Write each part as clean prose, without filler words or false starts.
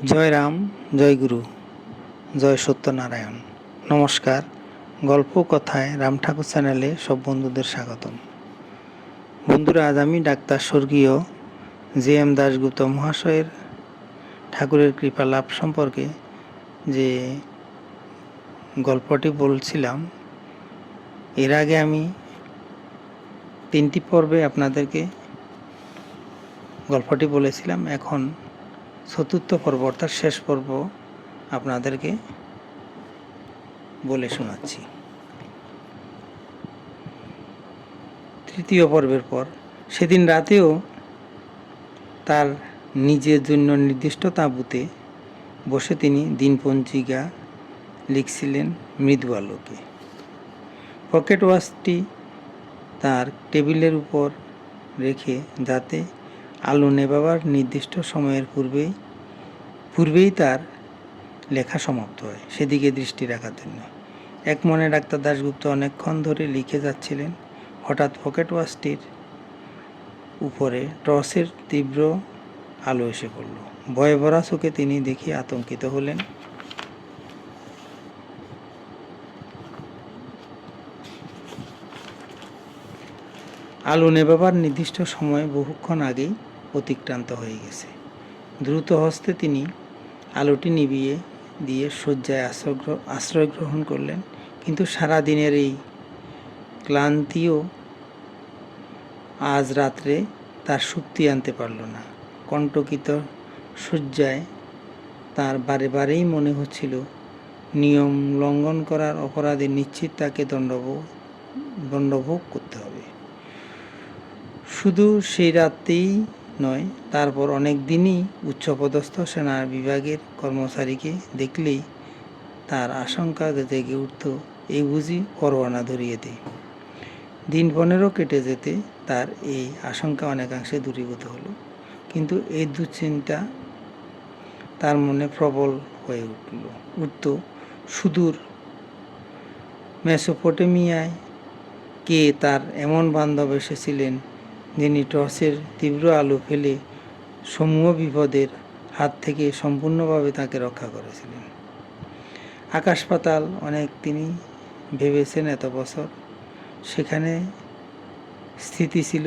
জয় রাম, জয় গুরু, জয় সত্যনারায়ণ। নমস্কার। গল্প কথায় রাম ঠাকুর চ্যানেলে সব বন্ধুদের স্বাগতম। বন্ধুরা, আজ আমি ডাক্তার স্বর্গীয় JM দাশগুপ্ত মহাশয়ের ঠাকুরের কৃপা লাভ সম্পর্কে যে গল্পটি বলছিলাম, এর আগে আমি 3টি পর্বে আপনাদেরকে গল্পটি বলেছিলাম। এখন 4র্থ পর্ব অর্থাৎ শেষ পর্ব আপনাদেরকে বলে শোনাচ্ছি। 3য় পর্বের পর সেদিন রাতেও তার নিজের জন্য নির্দিষ্ট তাঁবুতে বসে তিনি দিনপঞ্জিকা লিখছিলেন মৃদু আলোকে। পকেট ওয়াচটি তার টেবিলের উপর রেখে, যাতে আলো নেভাবার নির্দিষ্ট সময়ের পূর্বেই তার লেখা সমাপ্ত হয়, সেদিকে দৃষ্টি রাখার জন্য এক মনে ডাক্তার দাশগুপ্ত অনেকক্ষণ ধরে লিখে যাচ্ছিলেন। হঠাৎ পকেট ওয়াচটির উপরে টর্চের তীব্র আলো এসে পড়ল। ভয়ে ভরা চোখে তিনি দেখে আতঙ্কিত হলেন। আলো নেভাবার নির্দিষ্ট সময় বহুক্ষণ আগেই অতিক্রান্ত হয়ে গেছে। দ্রুত হস্তে তিনি আলোটি নিভিয়ে দিয়ে শয্যায় আশ্রয় গ্রহণ করলেন। কিন্তু সারা দিনের এই ক্লান্তিও আজ রাত্রে তার শক্তি আনতে পারল না। কণ্টকিত শয্যায় তার বারে বারেই মনে হচ্ছিল, নিয়ম লঙ্ঘন করার অপরাধে নিশ্চিত তাকে দণ্ডভোগ করতে হবে। শুধু সেই রাতেই নয়, তারপর অনেক দিনই উচ্চপদস্থ সেনা বিভাগের কর্মচারীকে দেখলেই তার আশঙ্কা জেগে উঠত, এই বুঝি পরোয়ানা ধরিয়ে দেয়। দিন 15 কেটে যেতে তার এই আশঙ্কা অনেকাংশে দূরীভূত হলো। কিন্তু এই দুশ্চিন্তা তার মনে প্রবল হয়ে উঠত। সুদূর মেসোপটেমিয়ায় কে তার এমন বান্ধব এসেছিলেন, যিনি টর্চের তীব্র আলো ফেলে সমূহ বিপদের হাত থেকে সম্পূর্ণভাবে তাকে রক্ষা করেছিলেন। আকাশ পাতাল অনেক তিনি ভেবেছেন এত বছর। সেখানে স্থিতি ছিল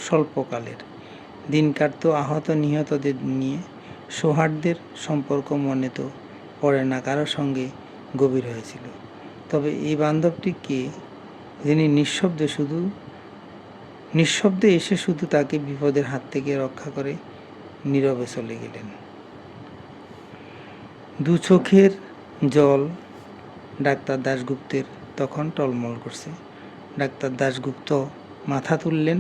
স্বল্পকালের। দিন কাটত আহত নিহতদের নিয়ে। সৌহার্দ্যের সম্পর্ক মনে তো পড়ে না কারো সঙ্গে গভীর হয়েছিল। তবে এই বান্ধবটি কে, যিনি নিঃশব্দে এসে শুধু তাকে বিপদের হাত থেকে রক্ষা করে নীরবে চলে গেলেন। দু চোখের জল ডাক্তার দাশগুপ্তের তখন টলমল করছে। ডাক্তার দাশগুপ্ত মাথা তুললেন।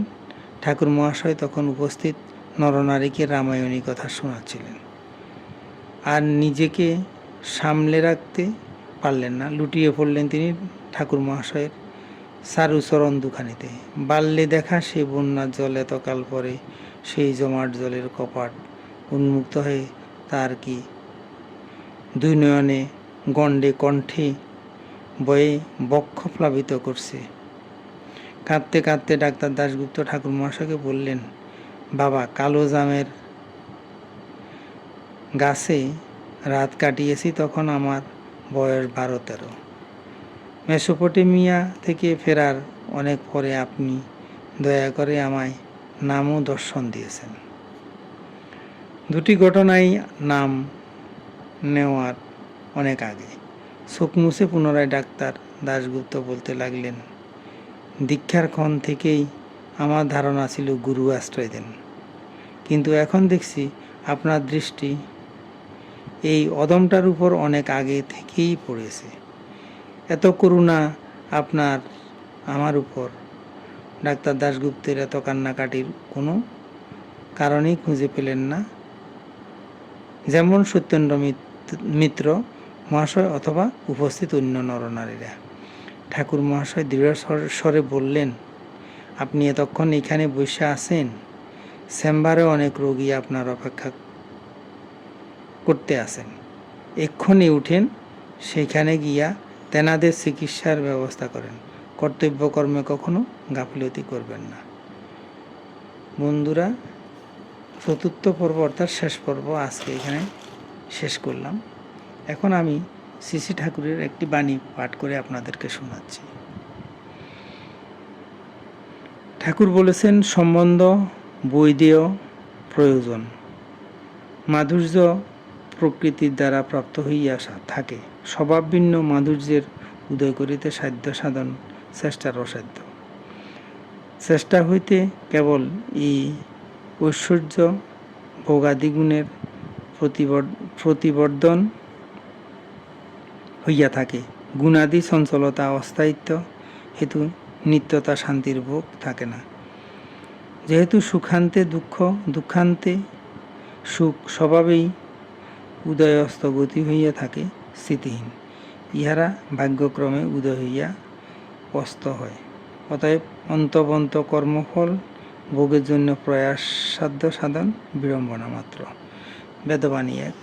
ঠাকুর মহাশয় তখন উপস্থিত নরনারীকে রামায়ণী কথা শোনাচ্ছিলেন। আর নিজেকে সামলে রাখতে পারলেন না, লুটিয়ে পড়লেন তিনি ঠাকুর মহাশয়ের চারুচরণ দুখানিতে। বাল্যে দেখা সেই বন্যার জল এতকাল পরে সেই জমাট জলের কপাট উন্মুক্ত হয়ে তার কি দুই নয়নে গণ্ডে কণ্ঠে বয়ে বক্ষ প্লাবিত করছে। কাঁদতে কাঁদতে ডাক্তার দাশগুপ্ত ঠাকুর মহাশয়কে বললেন, বাবা, কালো জামের গাছে রাত কাটিয়েছি, তখন আমার বয়স 12-13। মেসোপটেমিয়া থেকে ফেরার অনেক পরে আপনি দয়া করে আমায় নাম ও দর্শন দিয়েছেন। দুটি ঘটনাই নাম নেওয়ার অনেক আগে। চোখ মুছে পুনরায় ডাক্তার দাশগুপ্ত বলতে লাগলেন, দীক্ষার ক্ষণ থেকেই আমার ধারণা ছিল গুরু আশ্রয় দেন। কিন্তু এখন দেখছি আপনার দৃষ্টি এই অদমটার উপর অনেক আগে থেকেই পড়েছে। এত করুণা আপনার আমার উপর। ডাক্তার দাশগুপ্তের এত কান্নাকাটির কোনো কারণেই খুঁজে পেলেন না, যেমন সত্যেন্দ্র মিত্র মহাশয় অথবা উপস্থিত অন্য নরনারীরা। ঠাকুর মহাশয় দৃঢ় স্বরে বললেন, আপনি এতক্ষণ এখানে বসে আছেন, চেম্বারে অনেক রোগী আপনার অপেক্ষা করতে আছেন। এক্ষুনি উঠেন, সেখানে গিয়া তেনাদের চিকিৎসার ব্যবস্থা করেন। কর্তব্যকর্মে কখনো গাফিলতি করবেন না। বন্ধুরা, 4র্থ পর্ব অর্থাৎ শেষ পর্ব আজকে এখানে শেষ করলাম। এখন আমি শ্রী শ্রী ঠাকুরের একটি বাণী পাঠ করে আপনাদেরকে শোনাচ্ছি। ঠাকুর বলেছেন, সম্বন্ধ বৈদেয় প্রয়োজন, মাধুর্য প্রকৃতির দ্বারা প্রাপ্ত হইয়া থাকে, স্বভাব ভিন্ন মাধুর্যের উদয় করিতে সাধ্য সাধন চেষ্টার অসাধ্য। চেষ্টা হইতে কেবল এই ঐশ্বর্য ভোগাদিগুণের প্রতিবর্ধন হইয়া থাকে। গুণাদি চঞ্চলতা অস্থায়িত্ব হেতু নিত্যতা শান্তির ভোগ থাকে না। যেহেতু সুখান্তে দুঃখ, দুঃখান্তে সুখ স্বভাবেই উদয়স্ত গতি হইয়া থাকে স্থিতিহীন, ইহারা ভাগ্যক্রমে উদয় হইয়া অস্ত হয়। অতএব অন্তবন্ত কর্মফল ভোগের জন্য প্রয়াস সাধ্য সাধন বিড়ম্বনা মাত্র। বেদবাণী 1।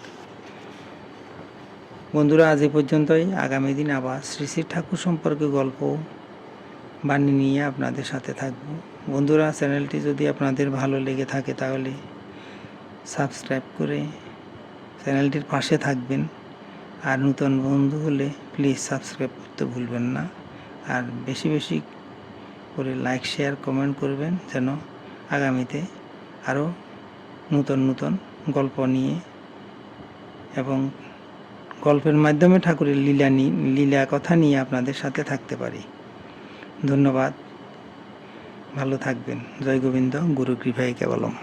বন্ধুরা, আজ এ পর্যন্তই। আগামী দিন আবার শ্রী শ্রী ঠাকুর সম্পর্কে গল্প বাণী নিয়ে আপনাদের সাথে থাকব। বন্ধুরা, চ্যানেলটি যদি আপনাদের ভালো লেগে থাকে তাহলে সাবস্ক্রাইব করে চ্যানেলটির পাশে থাকবেন। আর নতুন বন্ধু হলে প্লিজ সাবস্ক্রাইব করতে ভুলবেন না। আর বেশি বেশি করে লাইক, শেয়ার, কমেন্ট করবেন, যেন আগামীতে আরও নতুন নতুন গল্প নিয়ে এবং গল্পের মাধ্যমে ঠাকুরের লীলা কথা নিয়ে আপনাদের সাথে থাকতে পারি। ধন্যবাদ, ভালো থাকবেন। জয় গোবিন্দ, গুরু কৃপায় কেবলম।